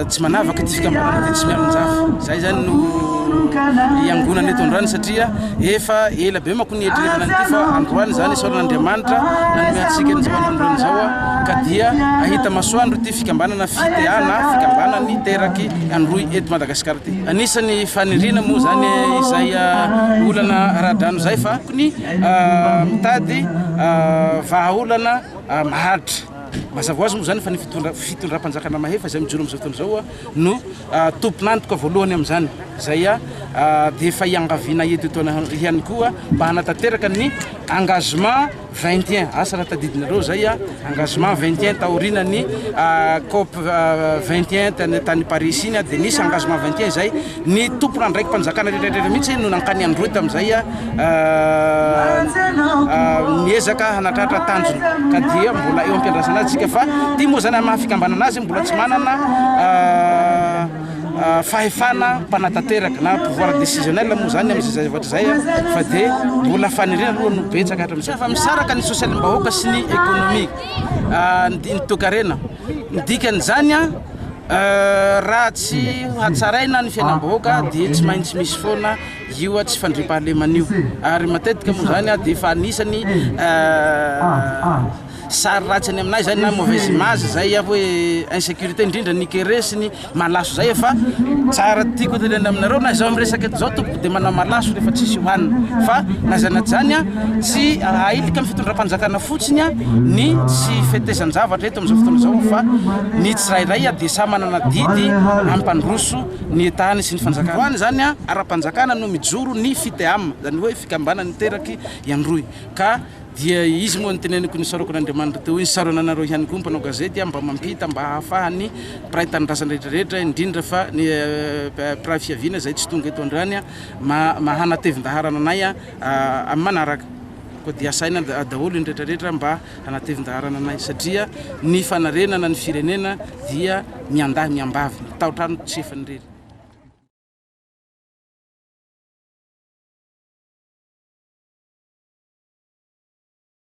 tsy manavaka ty fikambanana dia tsy mialonjafy. Zay zany no iangonana eto Andrano satria efa ela be manko nieritreretana an'ity fa androany zany isaoran'Andriamanitra nanome antsika an'izao androany zao ka dia ahita masoandro ty fikambanana fiteana fikambanany teraky Androy eto Madagasikara ty. Anisany fanirina moa zany izay olana ara-drano zay fa ny mitady vahaolana maharitra. Mazava hoazy moa zany fa ny fitondram-panjakana mahefa zay mijoro am'izao fotoana zao no tompon'antoka voalohany am'izany zay dia efa iangaviana eto ihany koa mba hanatanteraka ny engagement 21 asa raha tadidinareo zay engagement 21 taorina ny COP 21 tany Paris iny dia nisy engagement 21 zay ny tompona ndraiky mpanjakana rehetrarehetra mihitsy no nankany Androy tam'izay miezaka hanatratra tanjona ka dia mbola eo ampiandrasana azy fa ty moa zany amin'ny fikambanana azy mbola tsy manana fahefana mpanatanteraka na pouvoir décisionnel moa zany am'izay zavatra zay fa dia mbola fanirina aloha no betsaka hatramin'izay fa misaraka ny sosialim-bahoaka sy ny économique ny toekarena dikan'izany raha tsy hatsaraina ny fiainam-bahoaka dia tsy maintsy misy foana io tsy fandriam-pahaleman'io ary matetika moa zany dia efa anisany sary ratsy any aminay zany na mauvaise image zay hoe insécurité indrindra nikeresiny malaso zay fa tsara tiako tenena aminareo na zao miresaka eto zao tompoko dia manao malaso rehefa tsisy hohanina fa na zanaty zany tsy ailika amin'ny fitondram-panjakana fotsiny ny tsy fetezan-javatra eto am'izao fotoana zao fa ny tsirairay dia samy manana didy ampandroso ny tany sy ny fanjakana hoany zany ara-panjakana no mijoro ny fiteama zany hoe fikambanany teraky Androy ka dia izy moa niteneniko ny saroko n'Andriamanitra teo iny saronanareo ihany koa mpanao gazety mba mampita mba hahafahany mpiray tanindrazana rehetrarehetra indrindra fa ny mpiray fiaviana zay tsy tonga eto Andrany mahanatevin-daharana anay amin'ny manaraka ko dia asaina daholo ny rehetrarehetra mba hanatevin-daharana anay satria ny fanarenana ny firenena dia miandahy miambavy taotrano tsy efa nirery.